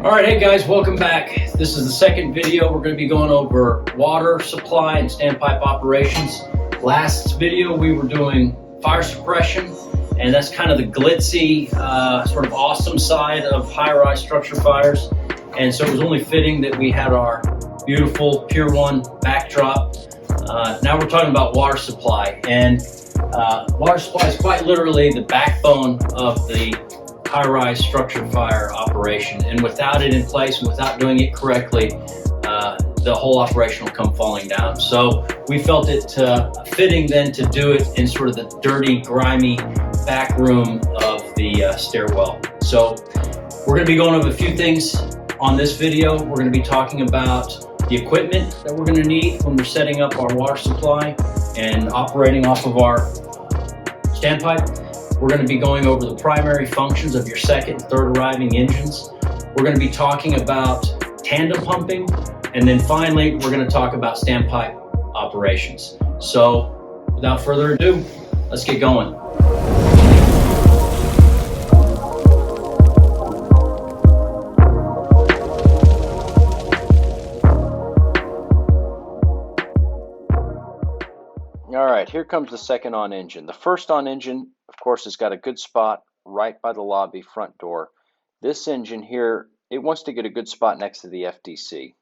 All right, hey guys, welcome back. This is the second video. We're going to be going over water supply and standpipe operations. Last video we were doing fire suppression, and that's kind of the glitzy, sort of awesome side of high-rise structure fires. And so it was only fitting that we had our beautiful Pier 1 backdrop. Now we're talking about water supply, and water supply is quite literally the backbone of the high-rise structure fire operation, and without it in place and without doing it correctly, the whole operation will come falling down. So we felt it fitting then to do it in sort of the dirty, grimy back room of the stairwell. So we're going to be going over a few things on this video. We're going to be talking about the equipment that we're going to need when we're setting up our water supply and operating off of our standpipe. We're going to be going over the primary functions of your second and third arriving engines. We're going to be talking about tandem pumping, and then finally we're going to talk about standpipe operations. So without further ado, let's get going. All right, here comes the second on engine. The first on engine, of course, has got a good spot right by the lobby front door. This engine here, it wants to get a good spot next to the FDC.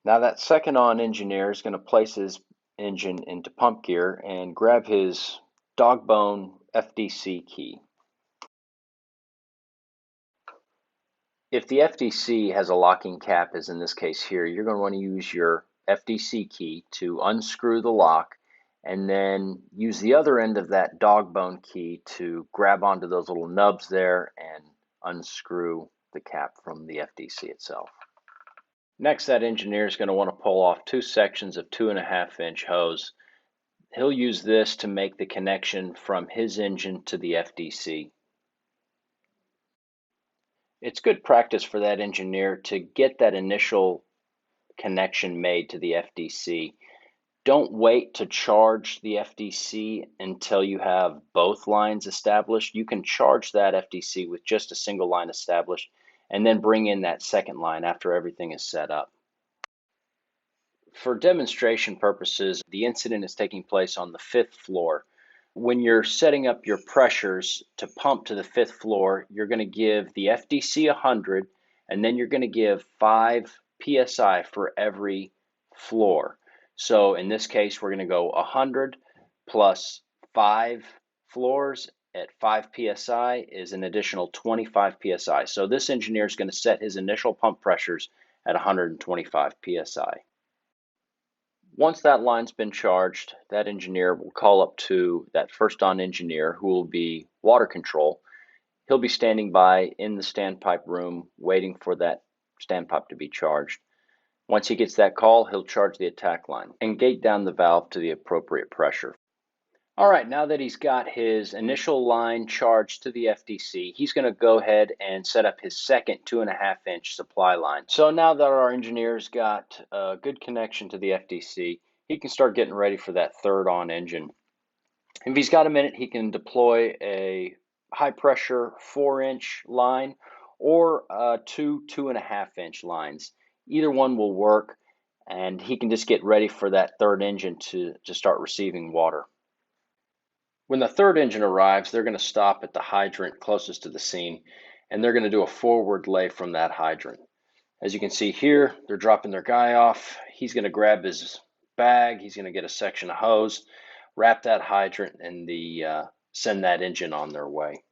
Now that second on engineer is going to place his engine into pump gear and grab his dog bone FDC key. If the FDC has a locking cap, as in this case here, you're going to want to use your FDC key to unscrew the lock, and then use the other end of that dog bone key to grab onto those little nubs there and unscrew the cap from the FDC itself. Next, that engineer is going to want to pull off two sections of 2.5-inch hose. He'll use this to make the connection from his engine to the FDC. It's good practice for that engineer to get that initial connection made to the FDC. Don't wait to charge the FDC until you have both lines established. You can charge that FDC with just a single line established and then bring in that second line after everything is set up. For demonstration purposes, the incident is taking place on the 5th floor. When you're setting up your pressures to pump to the 5th floor, you're going to give the FDC 100, and then you're going to give 5 psi for every floor. So in this case, we're going to go 100 plus 5 floors at 5 psi is an additional 25 psi. So this engineer is going to set his initial pump pressures at 125 psi. Once that line's been charged, that engineer will call up to that first on engineer, who will be water control. He'll be standing by in the standpipe room waiting for that standpipe to be charged. Once he gets that call, he'll charge the attack line and gate down the valve to the appropriate pressure. All right, now that he's got his initial line charged to the FDC, he's going to go ahead and set up his second 2.5-inch supply line. So now that our engineer's got a good connection to the FDC, he can start getting ready for that third on engine. If he's got a minute, he can deploy a high pressure 4-inch line or two 2.5-inch lines. Either one will work, and he can just get ready for that third engine to start receiving water. When the third engine arrives, they're going to stop at the hydrant closest to the scene, and they're going to do a forward lay from that hydrant. As you can see here, they're dropping their guy off. He's going to grab his bag. He's going to get a section of hose, wrap that hydrant, and send that engine on their way.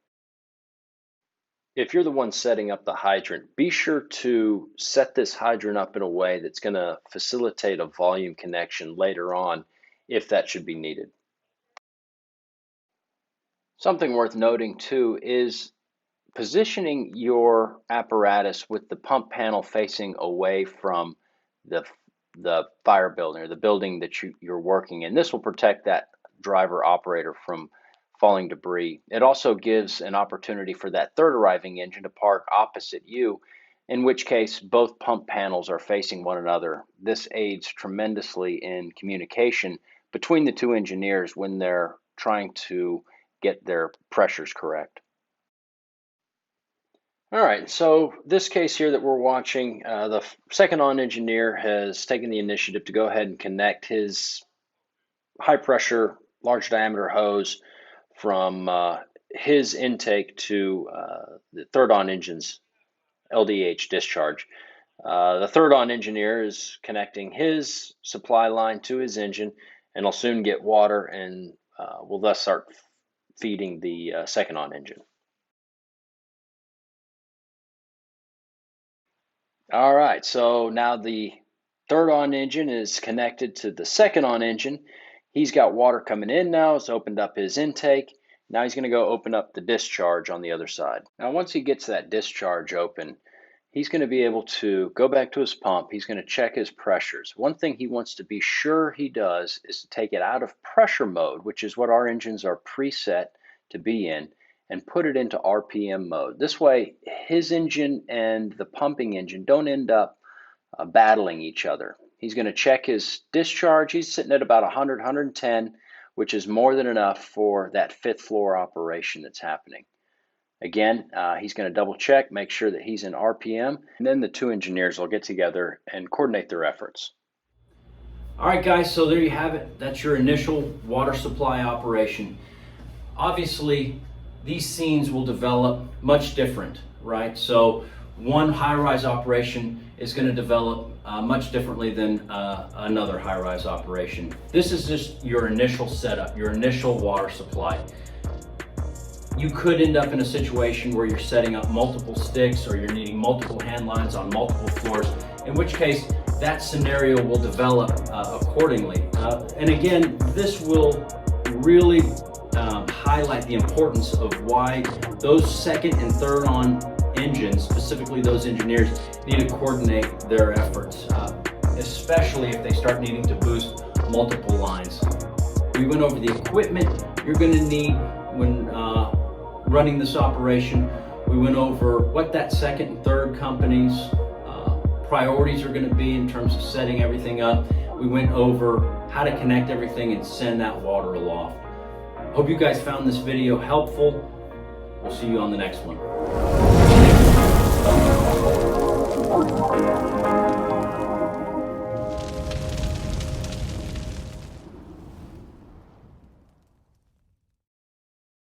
If you're the one setting up the hydrant, be sure to set this hydrant up in a way that's going to facilitate a volume connection later on if that should be needed. Something worth noting too is positioning your apparatus with the pump panel facing away from the fire building or the building that you're working in. This will protect that driver operator from falling debris. It also gives an opportunity for that third arriving engine to park opposite you, in which case both pump panels are facing one another. This aids tremendously in communication between the two engineers when they're trying to get their pressures correct. All right, so this case here that we're watching, the second on engineer has taken the initiative to go ahead and connect his high pressure, large diameter hose from his intake to the third on engine's LDH discharge. The third on engineer is connecting his supply line to his engine, and will soon get water and will thus start feeding the second on engine. All right, so now the third on engine is connected to the second on engine. He's got water coming in now. It's opened up his intake. Now he's going to go open up the discharge on the other side. Now, once he gets that discharge open, he's going to be able to go back to his pump. He's going to check his pressures. One thing he wants to be sure he does is to take it out of pressure mode, which is what our engines are preset to be in, and put it into RPM mode. This way, his engine and the pumping engine don't end up battling each other. He's going to check his discharge. He's sitting at about 100, 110, which is more than enough for that fifth floor operation that's happening. Again, he's going to double check, make sure that he's in RPM, and then the two engineers will get together and coordinate their efforts. All right, guys, so there you have it. That's your initial water supply operation. Obviously, these scenes will develop much different, right? So one high-rise operation is going to develop much differently than another high-rise operation. This is just your initial setup, your initial water supply. You could end up in a situation where you're setting up multiple sticks or you're needing multiple hand lines on multiple floors, in which case that scenario will develop accordingly. And again, this will really highlight the importance of why those second and third on engines, specifically those engineers, need to coordinate their efforts, especially if they start needing to boost multiple lines. We went over the equipment you're going to need when running this operation. We went over what that second and third company's priorities are going to be in terms of setting everything up. We went over how to connect everything and send that water aloft. Hope you guys found this video helpful. We'll see you on the next one.